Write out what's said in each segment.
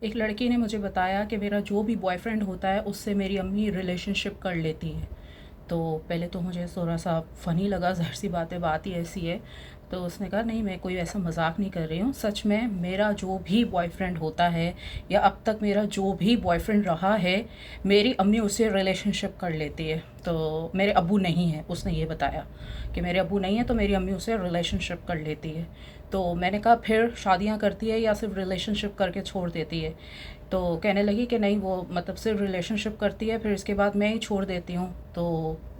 एक लड़की ने मुझे बताया कि मेरा जो भी बॉयफ्रेंड होता है उससे मेरी अम्मी रिलेशनशिप कर लेती है। तो पहले तो मुझे थोड़ा सा फ़नी लगा, ज़ाहिर सी बात ही ऐसी है। तो उसने कहा नहीं, मैं कोई ऐसा मजाक नहीं कर रही हूँ, सच में मेरा जो भी बॉयफ्रेंड होता है या अब तक मेरा जो भी बॉयफ्रेंड रहा है, मेरी अम्मी उससे रिलेशनशिप कर लेती है। तो मेरे अब्बू नहीं है, उसने ये बताया कि मेरे अब्बू नहीं है तो मेरी अम्मी उससे रिलेशनशिप कर लेती है। तो मैंने कहा फिर शादियाँ करती है या सिर्फ रिलेशनशिप करके छोड़ देती है? तो कहने लगी कि नहीं, वो मतलब सिर्फ रिलेशनशिप करती है, फिर इसके बाद मैं ही छोड़ देती हूँ। तो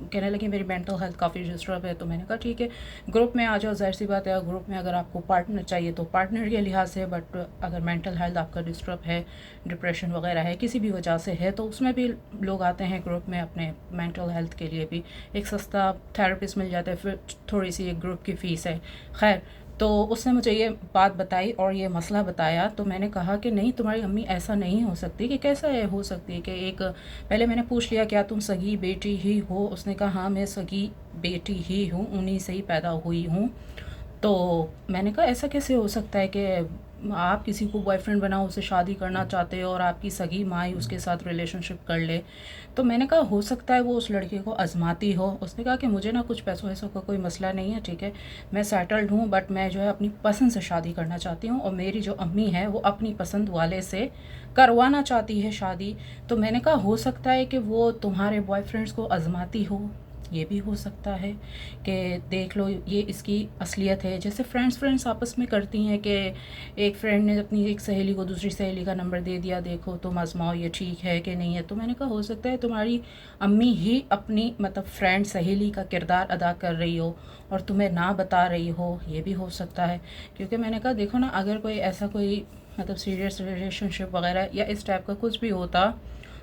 कहने लगी मेरी मेंटल हेल्थ काफ़ी डिस्टर्ब है। तो मैंने कहा ठीक है, ग्रुप में आ जाओ, ज़ाहिर सी बात है ग्रुप में अगर आपको पार्टनर चाहिए तो पार्टनर के लिहाज से, बट अगर मेंटल हेल्थ आपका डिस्टर्ब है, डिप्रेशन वगैरह है, किसी भी वजह से है, तो उसमें भी लोग आते हैं ग्रुप में अपने मेंटल हेल्थ के लिए भी। एक सस्ता थेरेपिस्ट मिल जाता है, फिर थोड़ी सी एक ग्रुप की फ़ीस है। खैर, तो उसने मुझे ये बात बताई और ये मसला बताया। तो मैंने कहा कि नहीं, तुम्हारी अम्मी ऐसा नहीं हो सकती। कि कैसा है हो सकती है कि एक, पहले मैंने पूछ लिया क्या तुम सगी बेटी ही हो? उसने कहा हाँ, मैं सगी बेटी ही हूँ, उन्हीं से ही पैदा हुई हूँ। तो मैंने कहा ऐसा कैसे हो सकता है कि आप किसी को बॉयफ्रेंड बनाओ, उससे शादी करना चाहते हो और आपकी सगी माँ ही उसके साथ रिलेशनशिप कर ले? तो मैंने कहा हो सकता है वो उस लड़के को आजमाती हो। उसने कहा कि मुझे ना कुछ पैसों वैसों का कोई मसला नहीं है, ठीक है, मैं सेटल्ड हूँ, बट मैं जो है अपनी पसंद से शादी करना चाहती हूँ और मेरी जो अम्मी है वो अपनी पसंद वाले से करवाना चाहती है शादी। तो मैंने कहा हो सकता है कि वो तुम्हारे बॉयफ्रेंड्स को आजमाती हो, ये भी हो सकता है कि देख लो ये इसकी असलियत है। जैसे फ्रेंड्स आपस में करती हैं कि एक फ्रेंड ने अपनी एक सहेली को दूसरी सहेली का नंबर दे दिया, देखो तुम आजमाओ ये ठीक है कि नहीं है। तो मैंने कहा हो सकता है तुम्हारी अम्मी ही अपनी मतलब फ्रेंड सहेली का किरदार अदा कर रही हो और तुम्हें ना बता रही हो, ये भी हो सकता है। क्योंकि मैंने कहा देखो ना, अगर कोई ऐसा कोई मतलब सीरियस रिलेशनशिप वगैरह या इस टाइप का कुछ भी होता,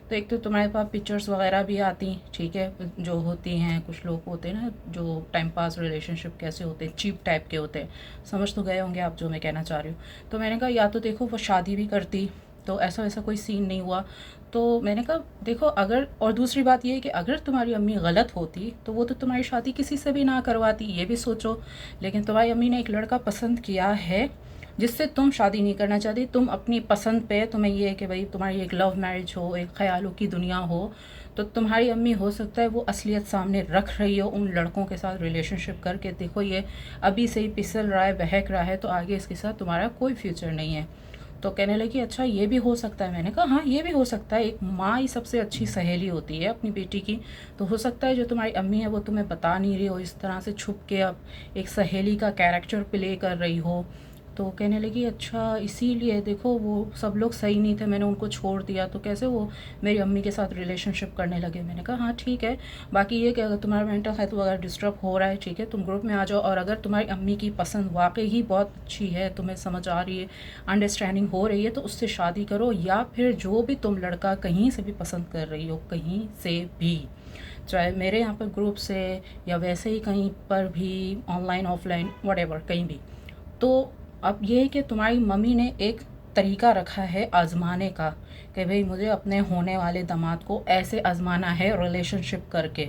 तो एक तो तुम्हारे पास पिक्चर्स वगैरह भी आती, ठीक है, जो होती हैं, कुछ लोग होते हैं ना जो टाइम पास रिलेशनशिप कैसे होते हैं, चीप टाइप के होते हैं। समझ तो गए होंगे आप जो मैं कहना चाह रही हूँ। तो मैंने कहा या तो देखो वो शादी भी करती, तो ऐसा वैसा कोई सीन नहीं हुआ। तो मैंने कहा देखो, अगर, और दूसरी बात ये है कि अगर तुम्हारी अम्मी गलत होती तो वो तो तुम्हारी शादी किसी से भी ना करवाती, ये भी सोचो। लेकिन तुम्हारी अम्मी ने एक लड़का पसंद किया है जिससे तुम शादी नहीं करना चाहती, तुम अपनी पसंद पे, तुम्हें ये है कि भाई तुम्हारी एक लव मैरिज हो, एक ख्यालों की दुनिया हो। तो तुम्हारी अम्मी हो सकता है वो असलियत सामने रख रही हो उन लड़कों के साथ रिलेशनशिप करके, देखो ये अभी से ही फिसल रहा है, बहक रहा है, तो आगे इसके साथ तुम्हारा कोई फ्यूचर नहीं है। तो कहने लगी अच्छा ये भी हो सकता है। मैंने कहा हाँ, ये भी हो सकता है, एक माँ ही सबसे अच्छी सहेली होती है अपनी बेटी की। तो हो सकता है जो तुम्हारी अम्मी है वो तुम्हें बता नहीं रही हो, इस तरह से छुप के अब एक सहेली का कैरेक्टर प्ले कर रही हो। तो कहने लगी अच्छा इसीलिए देखो वो सब लोग सही नहीं थे, मैंने उनको छोड़ दिया, तो कैसे वो मेरी अम्मी के साथ रिलेशनशिप करने लगे। मैंने कहा हाँ ठीक है, बाकी ये कि अगर तुम्हारा मेंटल हेल्थ वगैरह डिस्टर्ब हो रहा है, ठीक है, तुम ग्रुप में आ जाओ, और अगर तुम्हारी अम्मी की पसंद वाकई ही बहुत अच्छी है, तुम्हें समझ आ रही है, अंडरस्टैंडिंग हो रही है, तो उससे शादी करो। या फिर जो भी तुम लड़का कहीं से भी पसंद कर रही हो, कहीं से भी, चाहे मेरे यहाँ पर ग्रुप से या वैसे ही कहीं पर भी, ऑनलाइन ऑफलाइन वट कहीं भी, तो अब ये है कि तुम्हारी मम्मी ने एक तरीका रखा है आजमाने का कि भाई मुझे अपने होने वाले दामाद को ऐसे आजमाना है रिलेशनशिप करके।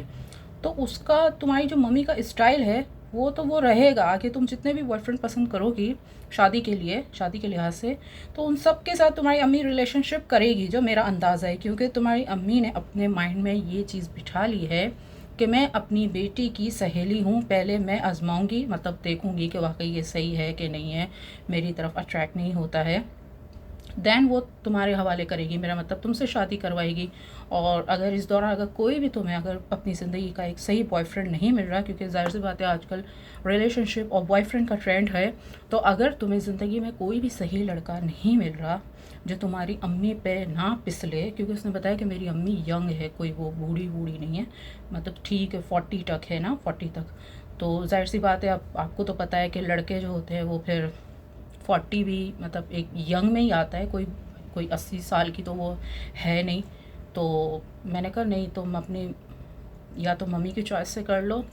तो उसका, तुम्हारी जो मम्मी का स्टाइल है वो तो वो रहेगा, आगे तुम जितने भी बॉयफ्रेंड पसंद करोगी शादी के लिए, शादी के लिहाज से, तो उन सब के साथ तुम्हारी अम्मी रिलेशनशिप करेगी, जो मेरा अंदाज़ा है। क्योंकि तुम्हारी अम्मी ने अपने माइंड में ये चीज़ बिठा ली है कि मैं अपनी बेटी की सहेली हूँ, पहले मैं आजमाऊँगी, मतलब देखूँगी कि वाकई ये सही है कि नहीं है, मेरी तरफ अट्रैक्ट नहीं होता है, देन वो तुम्हारे हवाले करेगी, मेरा मतलब तुमसे शादी करवाएगी। और अगर इस दौरान अगर कोई भी तुम्हें अगर अपनी ज़िंदगी का एक सही बॉयफ्रेंड नहीं मिल रहा, क्योंकि ज़ाहिर सी बात है आजकल रिलेशनशिप और बॉयफ्रेंड का ट्रेंड है, तो अगर तुम्हें ज़िंदगी में कोई भी सही लड़का नहीं मिल रहा जो तुम्हारी अम्मी पे ना पिसले, क्योंकि उसने बताया कि मेरी अम्मी यंग है, कोई वो बूढ़ी बूढ़ी नहीं है, मतलब ठीक है 40 तक है ना, 40 तक। तो जाहिर सी बात है, आपको तो पता है कि लड़के जो होते हैं वो फिर 40 भी मतलब एक यंग में ही आता है, कोई कोई 80 साल की तो वो है नहीं। तो मैंने कहा नहीं, तुम अपनी या तो मम्मी की चॉइस से कर लो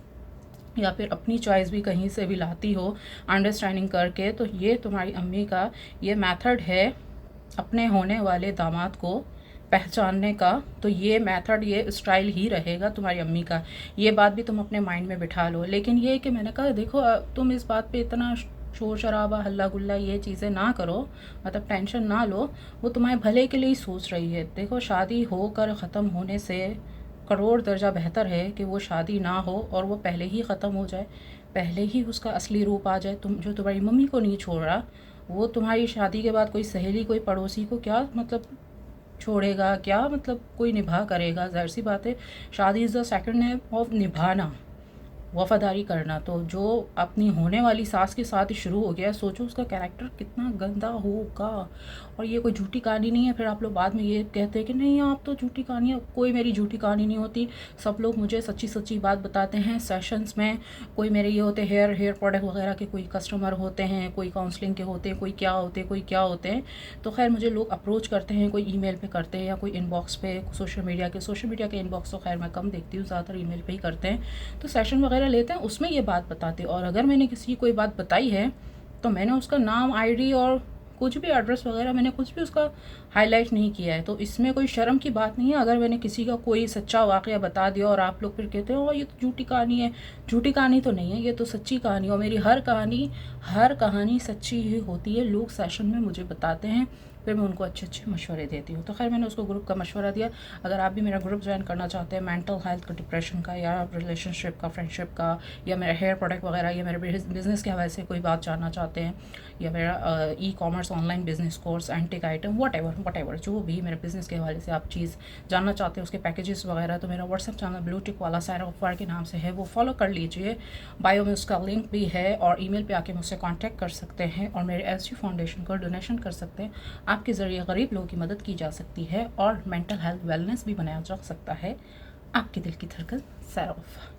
या फिर अपनी चॉइस भी कहीं से भी लाती हो अंडरस्टैंडिंग करके। तो ये तुम्हारी अम्मी का ये मेथड है अपने होने वाले दामाद को पहचानने का। तो ये मेथड, ये स्टाइल ही रहेगा तुम्हारी अम्मी का, ये बात भी तुम अपने माइंड में बिठा लो। लेकिन ये कि मैंने कहा देखो तुम इस बात पे इतना शोर शराबा हल्ला गुल्ला ये चीज़ें ना करो, मतलब टेंशन ना लो, वो तुम्हारे भले के लिए ही सोच रही है। देखो, शादी होकर ख़त्म होने से करोड़ दर्जा बेहतर है कि वो शादी ना हो और वो पहले ही ख़त्म हो जाए, पहले ही उसका असली रूप आ जाए। तुम जो तुम्हारी मम्मी को नहीं छोड़ रहा, वो तुम्हारी शादी के बाद कोई सहेली कोई पड़ोसी को क्या मतलब छोड़ेगा, क्या मतलब कोई निभा करेगा। ज़ाहिर सी बात है, शादी is the second name of निभाना, वफ़ादारी करना। तो जो अपनी होने वाली सास के साथ ही शुरू हो गया है, सोचो उसका कैरेक्टर कितना गंदा होगा। और ये कोई झूठी कहानी नहीं है, फिर आप लोग बाद में ये कहते हैं कि नहीं आप तो झूठी कहानियाँ, कोई मेरी झूठी कहानी नहीं होती। सब लोग मुझे सच्ची सच्ची बात बताते हैं सेशंस में। कोई मेरे ये होते हैं हेयर प्रोडक्ट वगैरह के कोई कस्टमर होते हैं, कोई काउंसलिंग के होते हैं, कोई क्या होते हैं, कोई क्या होते हैं। तो खैर मुझे लोग अप्रोच करते हैं, कोई ईमेल पे करते हैं या कोई इनबॉक्स पे, सोशल मीडिया के इनबॉक्स तो खैर मैं कम देखती हूँ, ज़्यादातर ईमेल पे ही करते हैं। तो सेशन वगैरह लेते हैं, उसमें ये बात बताते हैं। और अगर मैंने किसी की कोई बात बताई है तो मैंने उसका नाम, आईडी और कुछ भी एड्रेस वगैरह मैंने कुछ भी उसका हाईलाइट नहीं किया है। तो इसमें कोई शर्म की बात नहीं है अगर मैंने किसी का कोई सच्चा वाक़या बता दिया और आप लोग फिर कहते हो ये तो झूठी कहानी है। झूठी कहानी तो नहीं है, ये तो सच्ची कहानी। और मेरी हर कहानी सच्ची ही होती है। लोग सेशन में मुझे बताते हैं, फिर मैं उनको अच्छे अच्छे मशवरे देती हूँ। तो खैर मैंने उसको ग्रुप का मशवरा दिया। अगर आप भी मेरा ग्रुप ज्वाइन करना चाहते हैं मेंटल हेल्थ का, डिप्रेशन का, या रिलेशनशिप का, फ्रेंडशिप का, या मेरा हेयर प्रोडक्ट वगैरह, या मेरे बिज़नेस के हवाले से कोई बात जानना चाहते हैं, या मेरा e commerce online business course, antique item, what ever जो भी मेरे बिज़नेस के हवाले से आप चीज़ जानना चाहते हैं, उसके पैकेजेस वगैरह, तो मेरा व्हाट्सएप चैनल ब्लू टिक वाला सारा ऑफर के नाम से है, वो फॉलो कर लीजिए। बायो में उसका लिंक भी है, और ईमेल पे आके मुझसे कांटेक्ट कर सकते हैं और मेरे एसजी फाउंडेशन को डोनेशन कर सकते हैं। आपके ज़रिए गरीब लोगों की मदद की जा सकती है और मेंटल हेल्थ वेलनेस भी बनाया जा सकता है। आपके दिल की धड़कन सैरफ।